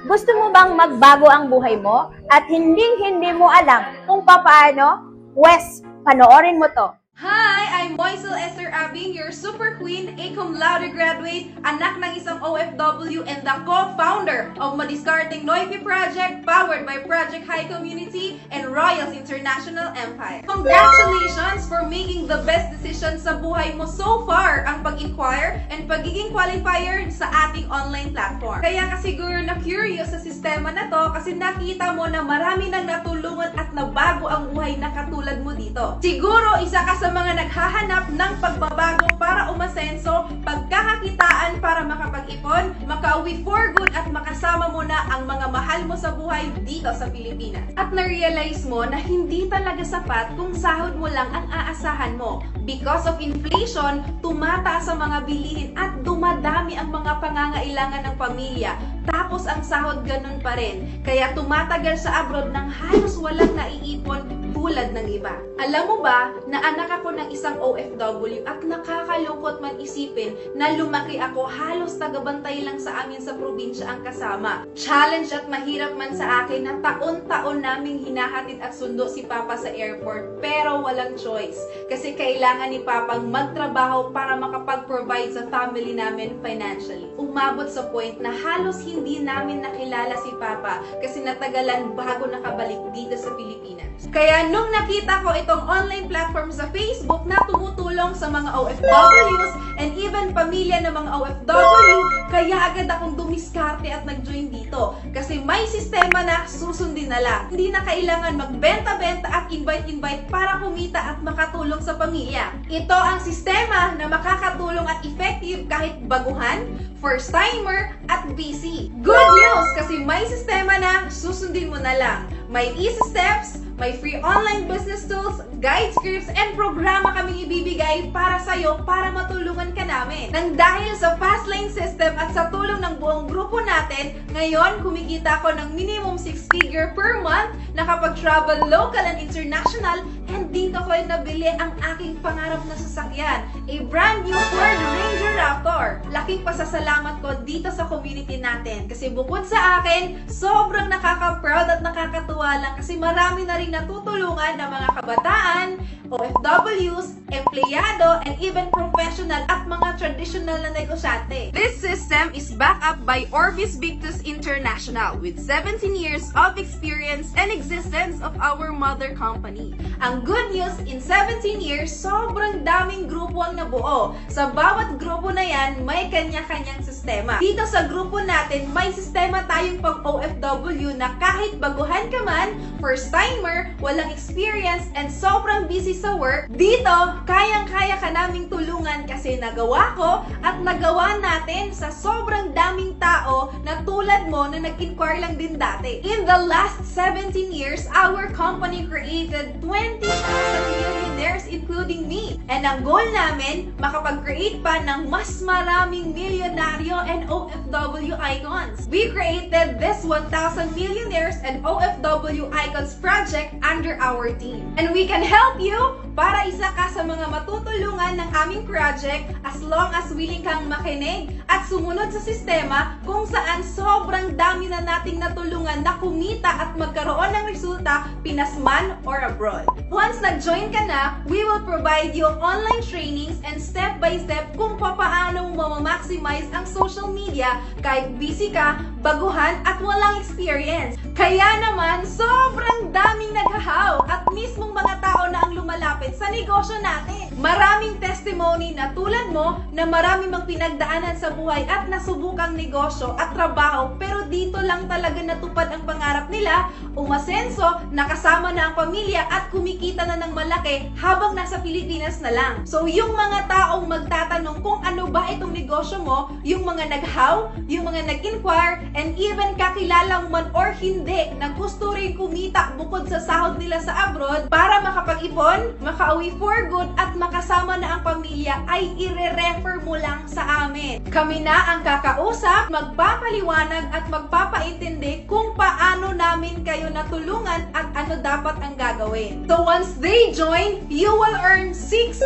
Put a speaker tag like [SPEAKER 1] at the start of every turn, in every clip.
[SPEAKER 1] Gusto mo bang magbago ang buhay mo at hindi mo alam kung paano? Wes, panoorin mo to.
[SPEAKER 2] Hi! I'm Moisel Esther Abing, your super queen, a cum laude graduate, anak ng isang OFW, and the co-founder of Madiscarteng Noipi Project, powered by Project High Community and Royals International Empire. Congratulations for making the best decision sa buhay mo so far, ang pag-inquire and pagiging qualifier sa ating online platform. Kaya ka siguro na-curious sa sistema na to kasi nakita mo na marami nang natulungan at nabago ang buhay na katulad mo dito. Siguro isa ka sa mga naghahanap ng pagbabago para umasenso, pagkakakitaan para makapag-ipon, makauwi for good at makasama mo na ang mga mahal mo sa buhay dito sa Pilipinas. At na-realize mo na hindi talaga sapat kung sahod mo lang ang aasahan mo. Because of inflation, tumataas ang mga bilihin at dumadami ang mga pangangailangan ng pamilya. Tapos ang sahod ganun pa rin. Kaya tumatagal sa abroad nang halos walang naiipon tulad ng iba. Alam mo ba na anak ako ng isang OFW at nakakalungkot man isipin na lumaki ako halos tagabantay lang sa amin sa probinsya ang kasama. Challenge at mahirap man sa akin na taon-taon naming hinahatid at sundo si Papa sa airport pero walang choice kasi kailangan ni Papang magtrabaho para makapag-provide sa family namin financially. Umabot sa point na halos hindi namin nakilala si Papa kasi natagalan bago nakabalik dito sa Pilipinas. Kaya nung nakita ko itong online platform sa Facebook na tumutulong sa mga OFWs and even pamilya ng mga OFW, kaya agad akong dumiskarte at nag-join dito. Kasi may sistema na susundin na lang. Hindi na kailangan magbenta-benta at invite-invite para kumita at makatulong sa pamilya. Ito ang sistema na makakatulong at effective kahit baguhan, first-timer, at busy. Good news! Kasi may sistema na susundin mo na lang. May easy steps, may free online business tools, guide scripts, and programa kaming ibibigay para sa'yo para matulungan ka namin. Nang dahil sa fast lane system at sa tulong ng buong grupo natin, ngayon kumikita ako ng minimum 6-figure per month, nakapag-travel local and international, and dito ko nabili ang aking pangarap na sasakyan, a brand new Ford Ranger Raptor. Laking pasasalamat ko dito sa community natin kasi bukod sa akin, sobrang nakaka-proud at nakakatuwa lang kasi marami na rin natutulungan ng mga kabataan, OFWs, empleyado, and even professional at mga traditional na negosyante. This system is backed up by Orbis Victus International with 17 years of experience and existence of our mother company. Ang good news, in 17 years, sobrang daming grupo ang nabuo. Sa bawat grupo na yan, may kanya-kanyang sistema. Dito sa grupo natin, may sistema tayong pang-OFW na kahit baguhan ka man, first-timer, walang experience, and sobrang busy sa work, dito, kayang-kaya ka naming tulungan kasi nagawa ko at nagawa natin sa sobrang daming tao na tulad mo na nag-inquire lang din dati. In the last 17 years, our company created 20,000 millionaires including me. And ang goal namin, makapag-create pa ng mas maraming milyonaryo and OFW icons. We created this 1,000 millionaires and OFW icons project under our team. And we can help you para isa ka sa mga matutulungan ng aming project as long as willing kang makinig at sumunod sa sistema kung saan sobrang dami na nating natulungan na kumita at magkaroon ng resulta Pinas man or abroad. Once nag-join ka na, we will provide you online trainings and step-by-step kung paano mo mamaximize ang social media kahit busy ka, baguhan at walang experience. Kaya naman, sobrang daming naghahaw at mismong mga tao na ang lumalapit sa negosyo natin. Maraming testimony na tulad mo na marami mang pinagdaanan sa buhay at nasubukang negosyo at trabaho pero dito lang talaga natupad ang pangarap nila, umasenso, nakasama na ang pamilya at kumikita na ng malaki habang nasa Pilipinas na lang. So yung mga taong magtatanong kung ano ba itong negosyo mo, yung mga naghaw, yung mga nag-inquire, and even kakilala man or hindi na gusto rin kumita bukod sa sahod nila sa abroad para makapag-ipon, makauwi for good at makasama na ang pamilya ay ire-refer mo lang sa amin. Kami na ang kakausap, magpapaliwanag at magpapaintindi kung paano namin kayo natulungan at ano dapat ang gagawin. So once they join, you will earn 6,000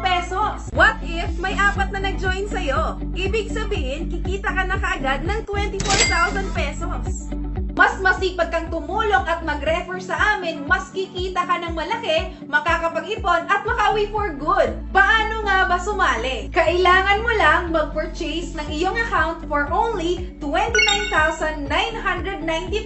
[SPEAKER 2] pesos. What if may 4 na nag-join sa'yo? Ibig sabihin, kikita ka na kaagad ng 24,000 pesos. masipag kang tumulong at mag-refer sa amin, mas kikita ka ng malaki, makakapag-ipon at makauwi for good. Paano nga ba sumali? Kailangan mo lang mag-purchase ng iyong account for only 29,990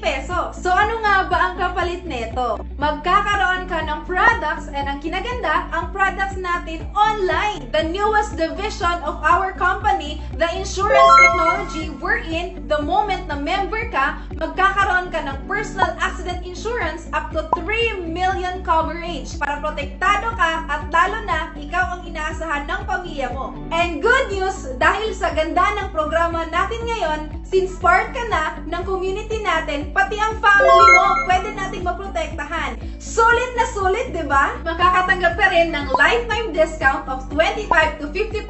[SPEAKER 2] pesos. So ano nga ba ang kapalit nito? Magkakaroon ka ng products and ang kinaganda, ang products natin online. The newest division of our company, the insurance technology, wherein the moment na member ka, magkakaroon ka ng personal accident insurance up to 3 million coverage para protektado ka at lalo na ikaw ang inaasahan ng pamilya mo. And good news, dahil sa ganda ng programa natin ngayon, since part ka na ng community natin, pati ang family mo, pwede nating maprotektahan. Sulit na sulit, di ba? Makakatanggap ka rin ng lifetime discount of 25 to 50%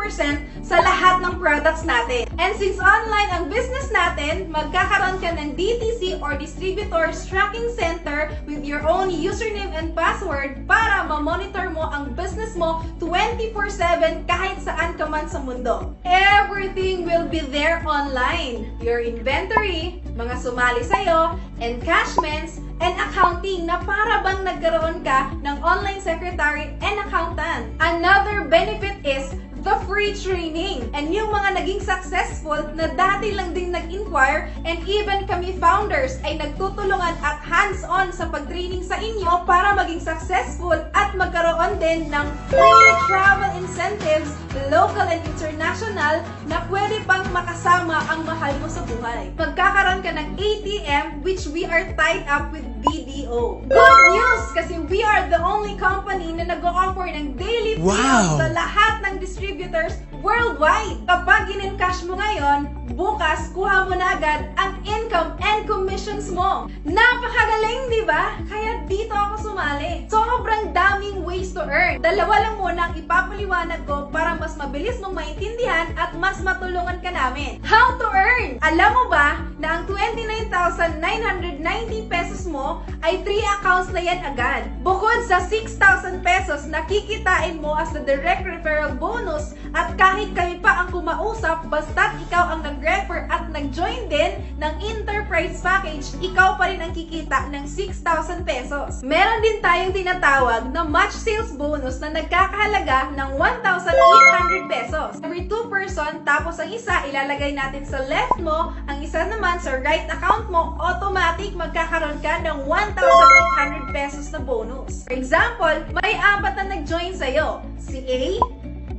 [SPEAKER 2] sa lahat ng products natin. And since online ang business natin, magkakaroon ka ng DTC or Distributors Tracking Center with your own username and password para ma-monitor mo ang business mo 24/7 kahit saan ka man sa mundo. Everything will be there online. Your inventory, mga sumali sa'yo, encashments, and accounting na para bang nagkaroon ka ng online secretary and accountant. Another benefit is the free training. And yung mga naging successful na dati lang din nag-inquire and even kami founders ay nagtutulungan at hands-on sa pag-training sa inyo para maging successful at magkaroon din ng free travel incentives, local and international, na pwede pang makasama ang mahal mo sa buhay. Magkakaroon ka ng ATM which we are tied up with BDO. Good news! Kasi we are the only company na nag-o-offer ng daily payouts sa lahat ng distributors worldwide. Kapag in-encash mo ngayon, bukas kuha mo na agad ang income and commissions mo. Napakagaling, di ba? Kaya dito ako sumali. Sobrang daming ways to earn. Dalawa lang muna ang ipapaliwanag ko para mas mabilis mong maintindihan at mas matulungan ka namin. How to earn? Alam mo ba na ang 29,990 pesos mo ay 3 accounts na yan agad. Bukod sa 6,000 pesos na kikitain mo as the direct referral bonus at kahit kami pa ang kumausap basta't ikaw ang nag-refer at nag-join din ng enterprise package, ikaw pa rin ang kikita ng 6,000 pesos. Meron din tayong tinatawag na match sales bonus na nagkakahalaga ng 1,800 pesos. Every 2 person, tapos ang isa ilalagay natin sa left mo, ang isa naman sa right account mo, automatic magkakaroon ka ng 1,800 pesos na bonus. For example, may 4 na nag-join sa'yo. Si A,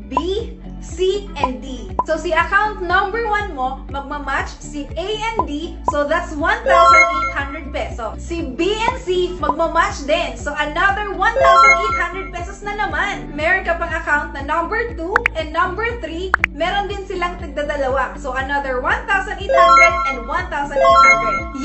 [SPEAKER 2] B, C, and D. So, si account number 1 mo, magmamatch si A and D, so that's 1,800 pesos. Si B and C, magmamatch din. So, another 1,800 pesos na naman. Meron ka pang account na number 2 and number 3, meron din silang tigdadalawa. So, another 1,800 and 1,800.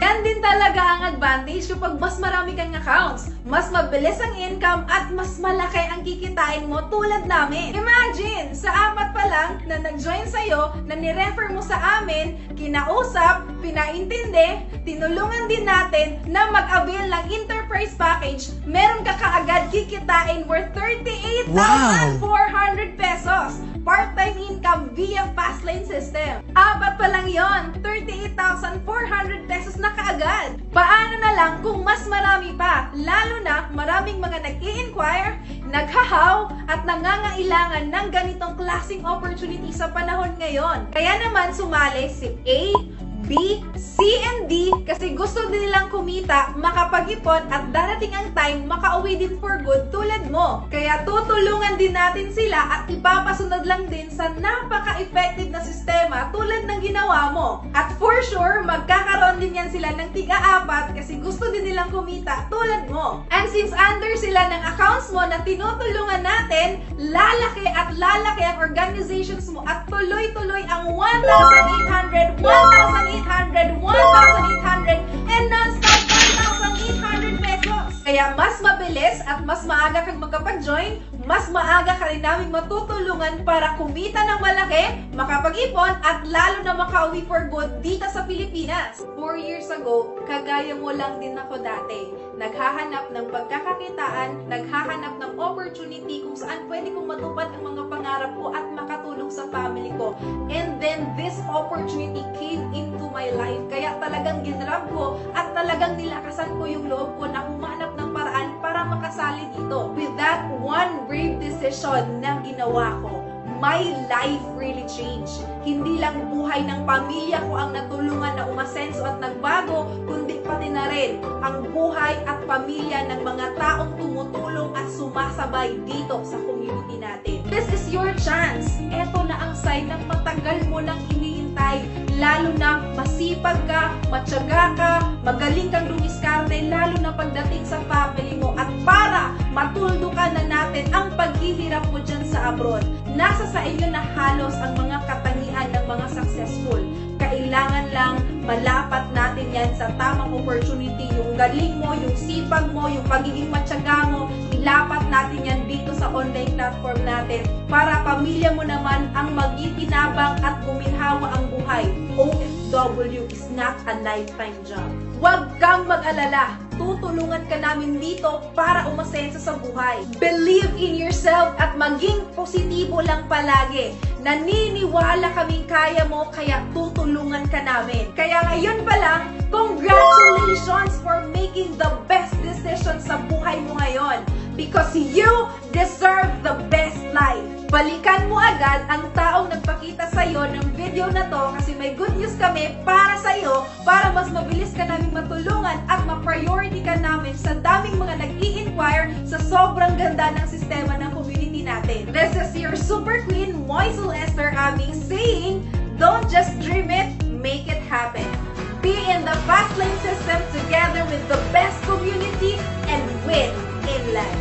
[SPEAKER 2] Yan din talaga ang advantage kapag mas marami kang accounts. Mas mabilis ang income at mas malaki ang kikitain mo tulad namin. Imagine, sa 4 pa lang na nag-join sa'yo, na nirefer mo sa amin, kinausap, pinaintindi, tinulungan din natin na mag-avail ng enterprise package, meron ka kaagad kikitain worth 38,400 pesos. Part-time income via Fastlane system. 4 pa lang yon, 38,400 pesos na kaagad. Paano na lang kung mas marami pa? Lalo na maraming mga nag-i-inquire, naghahaw, at nangangailangan ng ganitong klaseng opportunity sa panahon ngayon. Kaya naman sumali si A, B, C, and D kasi gusto din nilang kumita, makapag-ipon at darating ang time makauwi din for good tulad mo. Kaya tutulungan din natin sila at ipapasunod lang din sa napaka-effective na sistema tulad ng ginawa mo. At for sure, magkakaroon din yan sila ng tiga-4 kasi gusto din nilang kumita tulad mo. And since under sila ng accounts mo na tinutulungan natin, lalaki at lalaki ang organizations mo at tuloy-tuloy ang 1,800, 1,800, 1,800, and non-stop 1,800 pesos. Kaya mas mabilis at mas maaga kang magkapag-join, mas maaga ka rin namin matutulungan para kumita ng malaki, makapag-ipon, at lalo na makauwi for good dito sa Pilipinas. 4 years ago, kagaya mo lang din ako dati. Naghahanap ng pagkakakitaan, naghahanap ng opportunity kung saan pwede kong matupad ang mga pangarap ko at makatulong sa family ko. And then this opportunity came into my life. Kaya talagang ginrab ko at talagang nilakasan ko yung loob ko na humanap ng paraan para makasali dito. With that one brave decision na ginawa ko, my life really changed. Hindi lang buhay ng pamilya ko ang natulungan na umasenso at nagbago, kundi pati na rin ang buhay at pamilya ng mga taong tumutulong at sumasabay dito sa community natin. This is your chance. Eto na ang sign ng matagal mo nang hinihintay. Lalo na masipag ka, matyaga ka, magaling kang dumiskarte, lalo na pagdating sa family mo. At para matuldukan na natin ang paghihirap mo dyan sa abroad, nasa sa inyo na halos ang mga katangian ng mga successful. Kailangan lang malapat natin yan sa tamang opportunity. Yung galing mo, yung sipag mo, yung pagiging matyaga mo, ilapat natin yan dito sa online platform natin para pamilya mo naman ang magikinabang at guminhawa ang buhay. OFW is not a lifetime job. Huwag kang mag-alala. Tutulungan ka namin dito para umasenso sa buhay. Believe in yourself at maging positibo lang palagi. Naniniwala kaming kaya mo, kaya tutulungan ka namin. Kaya ngayon pa lang, congratulations for making the best decision sa buhay mo ngayon. Because you deserve the best life. Balikan mo agad ang taong nagpakita sa'yo ng video na to kasi may good news kami para sa'yo para mas mabilis ka namin matulungan at ma-priority ka namin sa daming mga nag-i-inquire sa sobrang ganda ng sistema ng community natin. This is your Super Queen, Moisel Esther Aming saying, don't just dream it, make it happen. Be in the fast lane system together with the best community and win in life.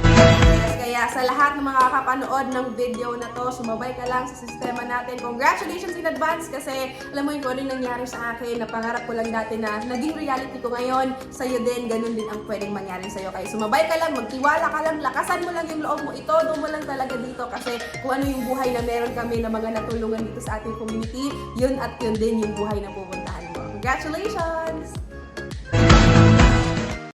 [SPEAKER 3] Kaya sa lahat ng mga kakapanood ng video na to, sumabay ka lang sa sistema natin. Congratulations in advance kasi alam mo yung kung ano yung nangyari sa akin, na pangarap ko lang dati na naging reality ko ngayon, sa'yo din, ganun din ang pwedeng mangyari sa'yo. Kaya sumabay ka lang, magtiwala ka lang, lakasan mo lang yung loob mo, itodo mo lang talaga dito kasi kung ano yung buhay na meron kami na mga natulungan dito sa ating community, yun at yun din yung buhay na pupuntahan mo. Congratulations!